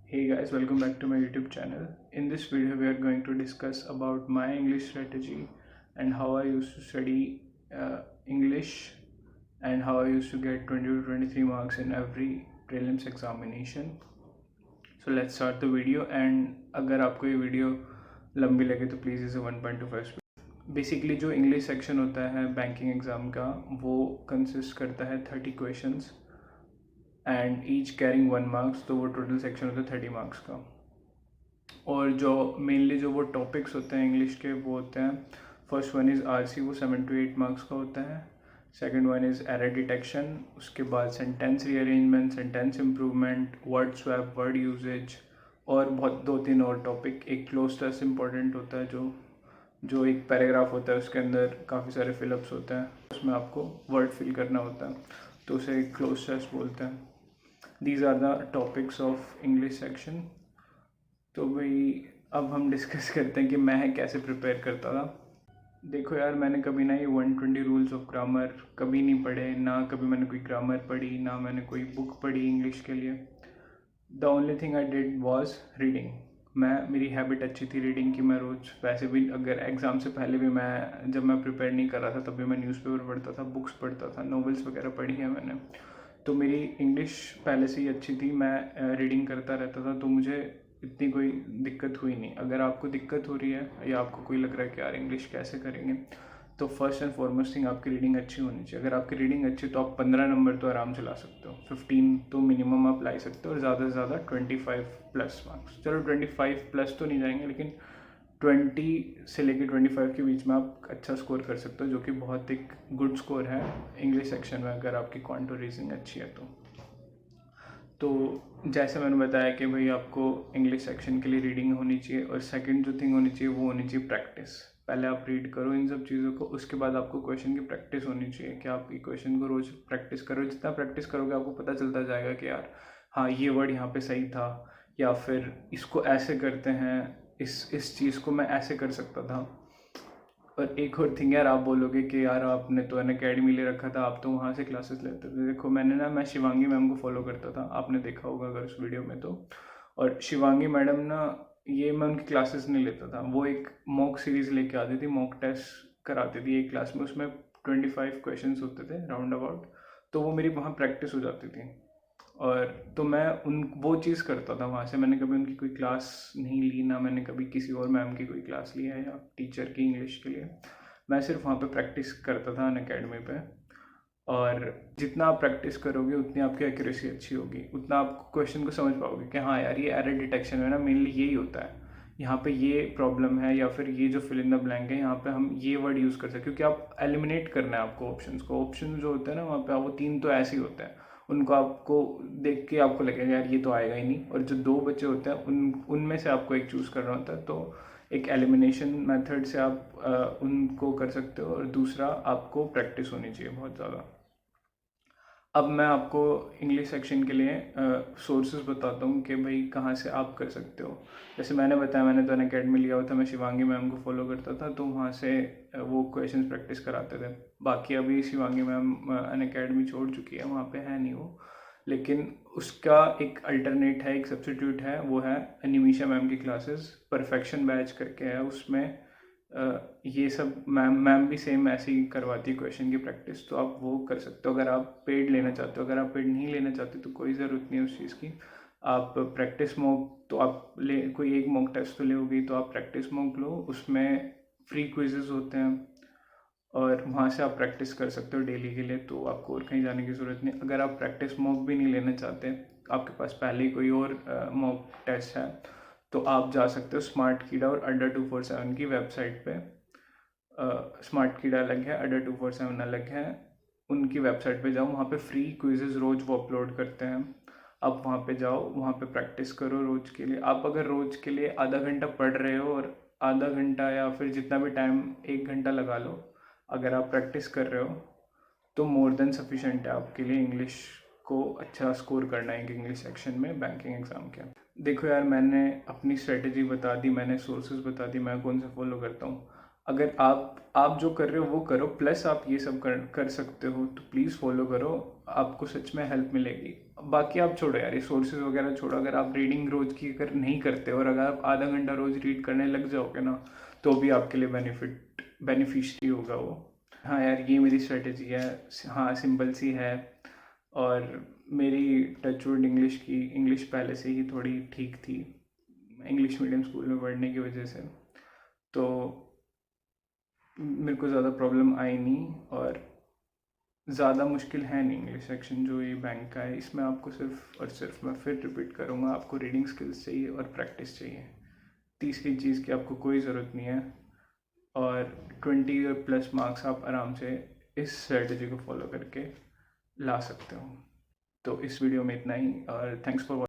Hey guys, welcome back to my YouTube channel. In this video, we are going to discuss about my English strategy and how I used to study English and how I used to get 20 to 23 marks in every prelims examination. So let's start the video. And अगर आपको ये video लंबी लगे तो please इसे 1.25 speed. Basically जो English section होता है बैंकिंग एग्ज़ाम का वो कंसिस्ट करता है 30 questions and each carrying 1 marks, तो वो टोटल सेक्शन होता है 30 मार्क्स का। और जो मेनली जो वो टॉपिक्स होते हैं इंग्लिश के वो होते हैं, फर्स्ट वन इज़ आरसी, वो 7 to 8 मार्क्स का होता है। Second one is error detection, उसके बाद sentence rearrangement, sentence improvement, word swap, word usage और बहुत 2-3 और टॉपिक। एक क्लोज स्ट्रेस इंपॉर्टेंट होता है, जो एक पैराग्राफ होता है उसके अंदर काफ़ी सारे फिलअप्स होते हैं, उसमें आपको वर्ड फिल करना होता है, तो उसे क्लोज स्ट्रेस बोलते हैं। These are the topics of English section. तो भाई अब हम डिस्कस करते हैं कि मैं कैसे प्रिपेयर करता था। देखो यार, मैंने कभी ना ये 120 रूल्स ऑफ ग्रामर कभी नहीं पढ़े, ना कभी मैंने कोई ग्रामर पढ़ी, ना मैंने कोई बुक पढ़ी इंग्लिश के लिए। The only thing I did was reading. मेरी हैबिट अच्छी थी रीडिंग की। मैं रोज़, वैसे भी अगर एग्ज़ाम से पहले भी जब मैं प्रिपेयर नहीं कर रहा था तब भी मैं न्यूज़पेपर पढ़ता था, बुक्स पढ़ता था, नॉवेल्स वगैरह पढ़ी है मैंने। तो मेरी इंग्लिश पहले से ही अच्छी थी, मैं रीडिंग करता रहता था, तो मुझे इतनी कोई दिक्कत हुई नहीं। अगर आपको दिक्कत हो रही है या आपको कोई लग रहा है कि यार इंग्लिश कैसे करेंगे, तो फर्स्ट एंड फॉरमोस्ट थिंग आपकी रीडिंग अच्छी होनी चाहिए। अगर आपकी रीडिंग अच्छी तो आप 15 नंबर तो आराम से ला सकते हो, 15 तो मिनिमम आप ला सकते हो, और ज़्यादा से ज़्यादा 25 प्लस मार्क्स। चलो 25 प्लस तो नहीं जाएंगे, लेकिन 20 से लेकर 25 के बीच में आप अच्छा स्कोर कर सकते हो, जो कि बहुत एक गुड स्कोर है इंग्लिश सेक्शन में अगर आपकी क्वांटो रीजनिंग अच्छी है तो जैसे मैंने बताया कि भाई आपको इंग्लिश सेक्शन के लिए रीडिंग होनी चाहिए, और सेकंड जो थिंग होनी चाहिए वो होनी चाहिए प्रैक्टिस। पहले आप रीड करो इन सब चीज़ों को, उसके बाद आपको क्वेश्चन की प्रैक्टिस होनी चाहिए कि आप ये क्वेश्चन को रोज़ प्रैक्टिस करो। जितना प्रैक्टिस करोगे आपको पता चलता जाएगा कि यार हाँ ये वर्ड यहाँ पे सही था, या फिर इसको ऐसे करते हैं, इस चीज़ को मैं ऐसे कर सकता था। और एक और थिंग यार, आप बोलोगे कि यार आपने तो अन अकेडमी ले रखा था, आप तो वहाँ से क्लासेस लेते थे। देखो मैं शिवांगी मैम को फॉलो करता था, आपने देखा होगा अगर उस वीडियो में तो। और शिवांगी मैडम ना, ये मैं उनकी क्लासेस नहीं लेता था, वो एक मॉक सीरीज़ लेके आती थी, मॉक टेस्ट कराती थी एक क्लास में, उसमें 25 क्वेश्चन होते थे राउंड अबाउट, तो वो मेरी वहाँ प्रैक्टिस हो जाती थी। और तो मैं वो चीज़ करता था वहाँ से। मैंने कभी उनकी कोई क्लास नहीं ली, ना मैंने कभी किसी और मैम की कोई क्लास ली है या टीचर की इंग्लिश के लिए। मैं सिर्फ वहाँ पे प्रैक्टिस करता था अन अकेडमी पे। और जितना आप प्रैक्टिस करोगे उतनी आपकी एक्यूरेसी अच्छी होगी, उतना आप क्वेश्चन को समझ पाओगे कि हाँ यार ये एरर डिटेक्शन है ना, मेनली यही होता है, यहाँ पे ये प्रॉब्लम है, या फिर ये जो फिल इन द ब्लैंक है यहाँ पे हम ये वर्ड यूज़ कर सकते हैं, क्योंकि आप एलिमिनेट करना है आपको ऑप्शंस को। ऑप्शन जो होते हैं ना वहाँ पे, वो 3 तो ऐसे ही होते हैं, उनको आपको देख के आपको लगेगा यार ये तो आएगा ही नहीं, और जो 2 बचे होते हैं उनमें से आपको एक चूज़ करना होता है। तो एक एलिमिनेशन मेथड से आप उनको कर सकते हो, और दूसरा आपको प्रैक्टिस होनी चाहिए बहुत ज़्यादा। अब मैं आपको इंग्लिश सेक्शन के लिए सोर्सेज बताता हूँ कि भाई कहाँ से आप कर सकते हो। जैसे मैंने बताया, मैंने तो अन अकेडमी लिया हुआ था, मैं शिवांगी मैम को फॉलो करता था, तो वहाँ से वो क्वेश्चंस प्रैक्टिस कराते थे। बाकी अभी शिवांगी मैम अन अकेडमी छोड़ चुकी है, वहाँ पे है नहीं वो, लेकिन उसका एक अल्टरनेट है, एक सब्सिट्यूट है, वो है निमिषा मैम की क्लासेस, परफेक्शन बैच करके है। उसमें ये सब मैम भी सेम ऐसे ही करवाती है क्वेश्चन की प्रैक्टिस, तो आप वो कर सकते हो अगर आप पेड लेना चाहते हो। अगर आप पेड नहीं लेना चाहते तो कोई ज़रूरत नहीं है उस चीज़ की। आप प्रैक्टिस मॉक तो आप कोई एक मॉक टेस्ट तो लोगे, तो आप प्रैक्टिस मॉक लो, उसमें फ्री क्विजेज होते हैं, और वहाँ से आप प्रैक्टिस कर सकते हो डेली के लिए, तो आपको और कहीं जाने की ज़रूरत नहीं। अगर आप प्रैक्टिस मॉक भी नहीं लेना चाहते, आपके पास पहले ही कोई और मॉक टेस्ट है, तो आप जा सकते हो स्मार्ट कीड़ा और अड्डा 247 की वेबसाइट पे। स्मार्ट कीड़ा अलग है, अड्डा 247 अलग है। उनकी वेबसाइट पे जाओ, वहाँ पे फ्री क्विजेज रोज़ वो अपलोड करते हैं। आप वहाँ पे जाओ, वहाँ पे प्रैक्टिस करो रोज़ के लिए। आप अगर रोज़ के लिए आधा घंटा पढ़ रहे हो, और आधा घंटा या फिर जितना भी टाइम, 1 घंटा लगा लो, अगर आप प्रैक्टिस कर रहे हो तो मोर देन सफिशेंट है आपके लिए इंग्लिश को अच्छा स्कोर करना है इंग्लिश सेक्शन में बैंकिंग एग्ज़ाम के। देखो यार, मैंने अपनी स्ट्रेटजी बता दी, मैंने सोर्सेज बता दी, मैं कौन सा फॉलो करता हूँ। अगर आप जो कर रहे हो वो करो, प्लस आप ये सब कर सकते हो, तो प्लीज़ फॉलो करो, आपको सच में हेल्प मिलेगी। बाकी आप छोड़ो यार, रिसोर्सेज वगैरह छोड़ो। अगर आप रीडिंग रोज की अगर नहीं करते और अगर आप आधा घंटा रोज रीड करने लग जाओगे ना, तो भी आपके लिए बेनिफिशियरी होगा वो। हाँ यार, ये मेरी स्ट्रेटेजी है। हाँ, सिंपल सी है। और मेरी टचवुड इंग्लिश पहले से ही थोड़ी ठीक थी, इंग्लिश मीडियम स्कूल में पढ़ने की वजह से, तो मेरे को ज़्यादा प्रॉब्लम आई नहीं। और ज़्यादा मुश्किल है नहीं इंग्लिश सेक्शन जो ये बैंक का है। इसमें आपको सिर्फ और सिर्फ, मैं फिर रिपीट करूँगा, आपको रीडिंग स्किल्स चाहिए और प्रैक्टिस चाहिए। तीसरी चीज़ की आपको कोई ज़रूरत नहीं है। और 20+ मार्क्स आप आराम से इस स्ट्रेटजी को फॉलो करके ला सकते हो। तो इस वीडियो में इतना ही, और थैंक्स फॉर